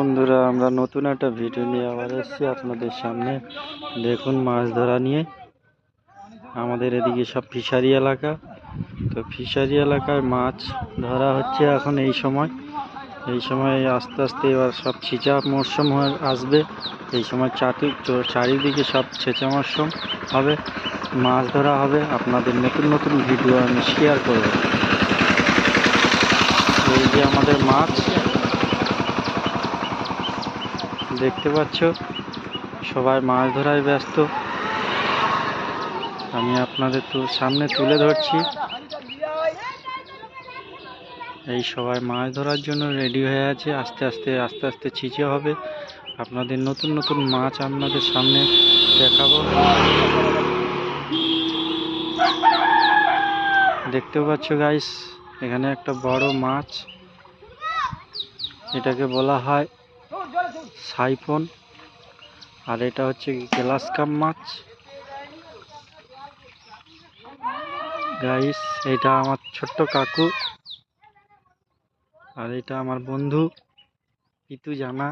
বন্ধুরা, আমরা নতুন একটা ভিডিও নিয়ে আবার এসেছি আপনাদের সামনে। দেখুন, মাছ ধরা নিয়ে। আমাদের এদিকে সব ফিশারি এলাকা, তো ফিশারি এলাকায় মাছ ধরা হচ্ছে এখন। এই সময় আস্তে আস্তে এবার সব ছিচা মরশুম আসবে। এই সময় চারিদিকে সব ছেঁচা মরশুম হবে, মাছ ধরা হবে। আপনাদের নতুন নতুন ভিডিও আমি শেয়ার করব। এই যে আমাদের মাছ দেখতে পাচ্ছ, সবাই মাছ ধরায় ব্যস্ত। আমি আপনাদের সামনে তুলে ধরছি। এই সবাই মাছ ধরার জন্য রেডি হয়ে আছে। আস্তে আস্তে ছিচে হবে। আপনাদের নতুন নতুন মাছ আপনাদের সামনে দেখাবো। দেখতে পাচ্ছ গাইস, এখানে একটা বড় মাছ, এটাকে বলা হয় সাইফন, আর এটা হচ্ছে গ্লাস কাপ মাছ। গাইস, এটা আমার ছোট্ট কাকু, আর এটা আমার বন্ধু পিতু জানা।